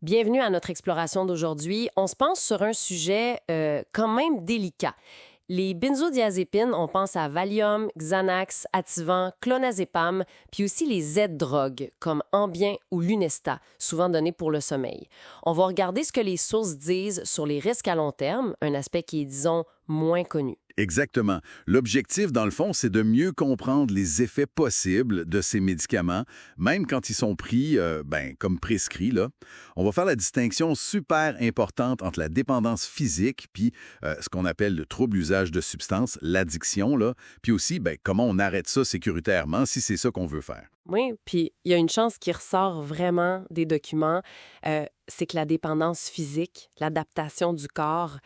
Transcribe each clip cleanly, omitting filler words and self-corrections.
Bienvenue à notre exploration d'aujourd'hui. On se penche sur un sujet quand même délicat. Les benzodiazépines, on pense à Valium, Xanax, Ativan, Clonazepam, puis aussi les Z-drogues comme Ambien ou Lunesta, souvent données pour le sommeil. On va regarder ce que les sources disent sur les risques à long terme, un aspect qui est, disons, moins connu. Exactement. L'objectif, dans le fond, c'est de mieux comprendre les effets possibles de ces médicaments, même quand ils sont pris comme prescrits, là. On va faire la distinction super importante entre la dépendance physique puis ce qu'on appelle le trouble usage de substances, l'addiction, là, puis aussi comment on arrête ça sécuritairement si c'est ça qu'on veut faire. Oui, puis il y a une chance qui ressort vraiment des documents, c'est que la dépendance physique, l'adaptation du corps,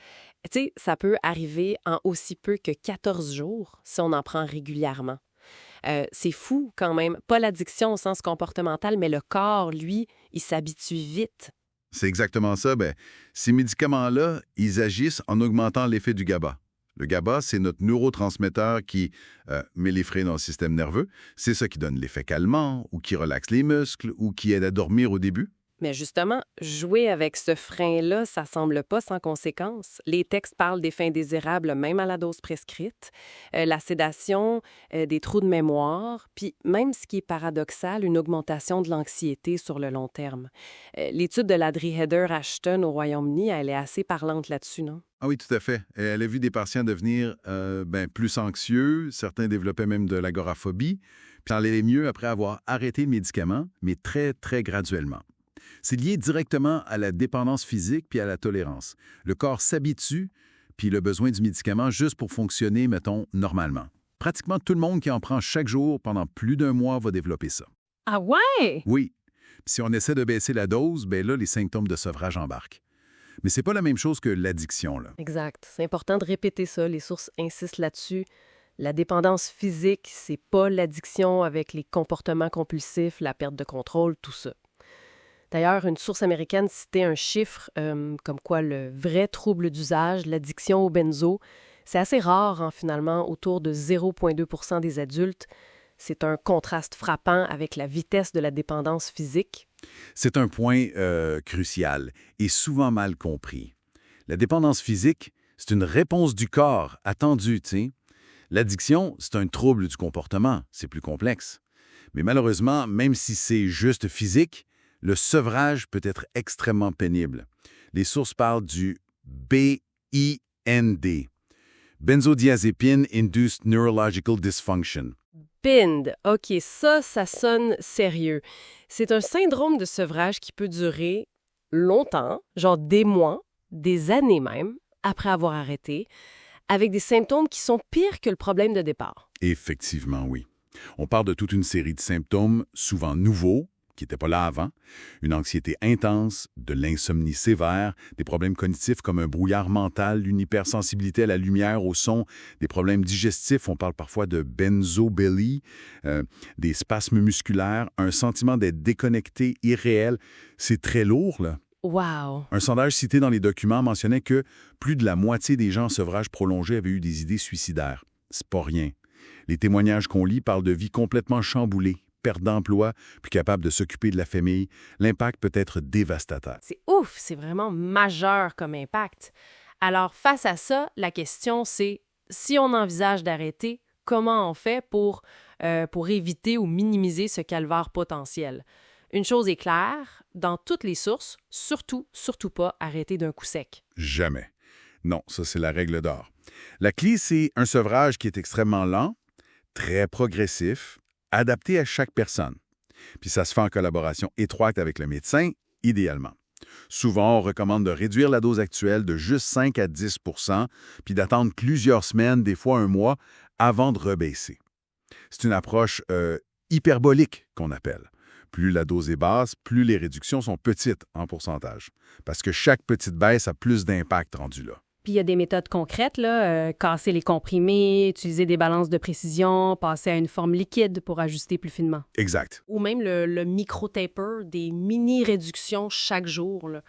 tu sais, ça peut arriver en aussi peu que 14 jours si on en prend régulièrement. C'est fou quand même, pas l'addiction au sens comportemental, mais le corps, lui, il s'habitue vite. C'est exactement ça. Ces médicaments-là, ils agissent en augmentant l'effet du GABA. Le GABA, c'est notre neurotransmetteur qui met les freins dans le système nerveux. C'est ça qui donne l'effet calmant, ou qui relaxe les muscles, ou qui aide à dormir au début. Mais justement, jouer avec ce frein-là, ça semble pas sans conséquence. Les textes parlent des fins désirables même à la dose prescrite, la sédation, des trous de mémoire, puis même ce qui est paradoxal, une augmentation de l'anxiété sur le long terme. L'étude de l'Adri Heather Ashton au Royaume-Uni, elle est assez parlante là-dessus, non? Ah oui, tout à fait. Elle a vu des patients devenir plus anxieux, certains développaient même de l'agoraphobie, puis ça allait mieux après avoir arrêté le médicament, mais très, très graduellement. C'est lié directement à la dépendance physique puis à la tolérance. Le corps s'habitue, puis il a besoin du médicament juste pour fonctionner, mettons, normalement. Pratiquement tout le monde qui en prend chaque jour pendant plus d'un mois va développer ça. Ah ouais? Oui. Puis si on essaie de baisser la dose, là, les symptômes de sevrage embarquent. Mais c'est pas la même chose que l'addiction, là. Exact. C'est important de répéter ça. Les sources insistent là-dessus. La dépendance physique, c'est pas l'addiction avec les comportements compulsifs, la perte de contrôle, tout ça. D'ailleurs, une source américaine citait un chiffre comme quoi le vrai trouble d'usage, l'addiction au benzo, c'est assez rare, finalement, autour de 0,2 % des adultes. C'est un contraste frappant avec la vitesse de la dépendance physique. C'est un point crucial et souvent mal compris. La dépendance physique, c'est une réponse du corps attendue, tu sais. L'addiction, c'est un trouble du comportement, c'est plus complexe. Mais malheureusement, même si c'est juste physique, le sevrage peut être extrêmement pénible. Les sources parlent du BIND, Benzodiazepine Induced Neurological Dysfunction. BIND, OK, ça sonne sérieux. C'est un syndrome de sevrage qui peut durer longtemps, genre des mois, des années même, après avoir arrêté, avec des symptômes qui sont pires que le problème de départ. Effectivement, oui. On parle de toute une série de symptômes, souvent nouveaux, qui n'étaient pas là avant, une anxiété intense, de l'insomnie sévère, des problèmes cognitifs comme un brouillard mental, une hypersensibilité à la lumière, au son, des problèmes digestifs, on parle parfois de benzobelly, des spasmes musculaires, un sentiment d'être déconnecté, irréel. C'est très lourd, là. Wow! Un sondage cité dans les documents mentionnait que plus de la moitié des gens en sevrage prolongé avaient eu des idées suicidaires. C'est pas rien. Les témoignages qu'on lit parlent de vies complètement chamboulées, perte d'emploi, plus capable de s'occuper de la famille. L'impact peut être dévastateur. C'est ouf, c'est vraiment majeur comme impact. Alors, face à ça, la question c'est, si on envisage d'arrêter, comment on fait pour éviter ou minimiser ce calvaire potentiel? Une chose est claire, dans toutes les sources, surtout pas arrêter d'un coup sec. Jamais. Non, ça c'est la règle d'or. La clé, c'est un sevrage qui est extrêmement lent, très progressif, adapté à chaque personne. Puis ça se fait en collaboration étroite avec le médecin, idéalement. Souvent, on recommande de réduire la dose actuelle de juste 5 à 10 puis d'attendre plusieurs semaines, des fois un mois, avant de rebaisser. C'est une approche hyperbolique qu'on appelle. Plus la dose est basse, plus les réductions sont petites en pourcentage. Parce que chaque petite baisse a plus d'impact rendu là. Puis il y a des méthodes concrètes, là, casser les comprimés, utiliser des balances de précision, passer à une forme liquide pour ajuster plus finement. Exact. Ou même le micro-taper, des mini-réductions chaque jour, là.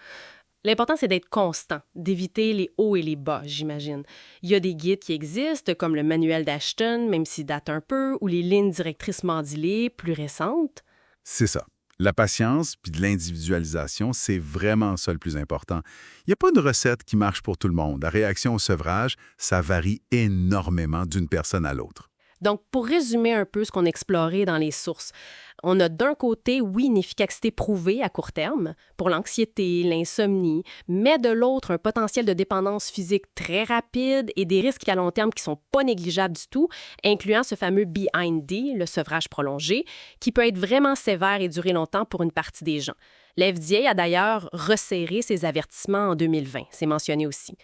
L'important, c'est d'être constant, d'éviter les hauts et les bas, j'imagine. Il y a des guides qui existent, comme le manuel d'Ashton, même s'il date un peu, ou les lignes directrices Mandilé, plus récentes. C'est ça. La patience puis de l'individualisation, c'est vraiment ça le plus important. Il n'y a pas de recette qui marche pour tout le monde. La réaction au sevrage, ça varie énormément d'une personne à l'autre. Donc, pour résumer un peu ce qu'on a exploré dans les sources, on a d'un côté, oui, une efficacité prouvée à court terme pour l'anxiété, l'insomnie, mais de l'autre, un potentiel de dépendance physique très rapide et des risques à long terme qui ne sont pas négligeables du tout, incluant ce fameux BIND, le sevrage prolongé, qui peut être vraiment sévère et durer longtemps pour une partie des gens. L'FDA a d'ailleurs resserré ses avertissements en 2020, c'est mentionné aussi.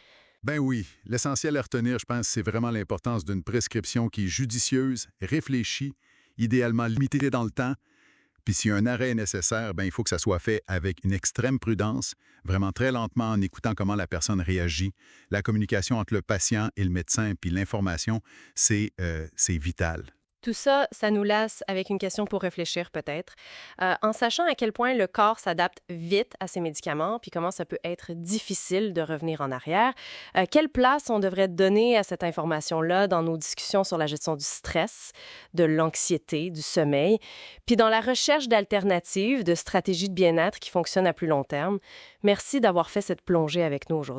Ben oui, l'essentiel à retenir, je pense, c'est vraiment l'importance d'une prescription qui est judicieuse, réfléchie, idéalement limitée dans le temps. Puis si un arrêt est nécessaire, ben il faut que ça soit fait avec une extrême prudence, vraiment très lentement en écoutant comment la personne réagit. La communication entre le patient et le médecin, puis l'information, c'est vital. Tout ça, ça nous laisse avec une question pour réfléchir peut-être. En sachant à quel point le corps s'adapte vite à ces médicaments, puis comment ça peut être difficile de revenir en arrière, quelle place on devrait donner à cette information-là dans nos discussions sur la gestion du stress, de l'anxiété, du sommeil, puis dans la recherche d'alternatives, de stratégies de bien-être qui fonctionnent à plus long terme. Merci d'avoir fait cette plongée avec nous aujourd'hui.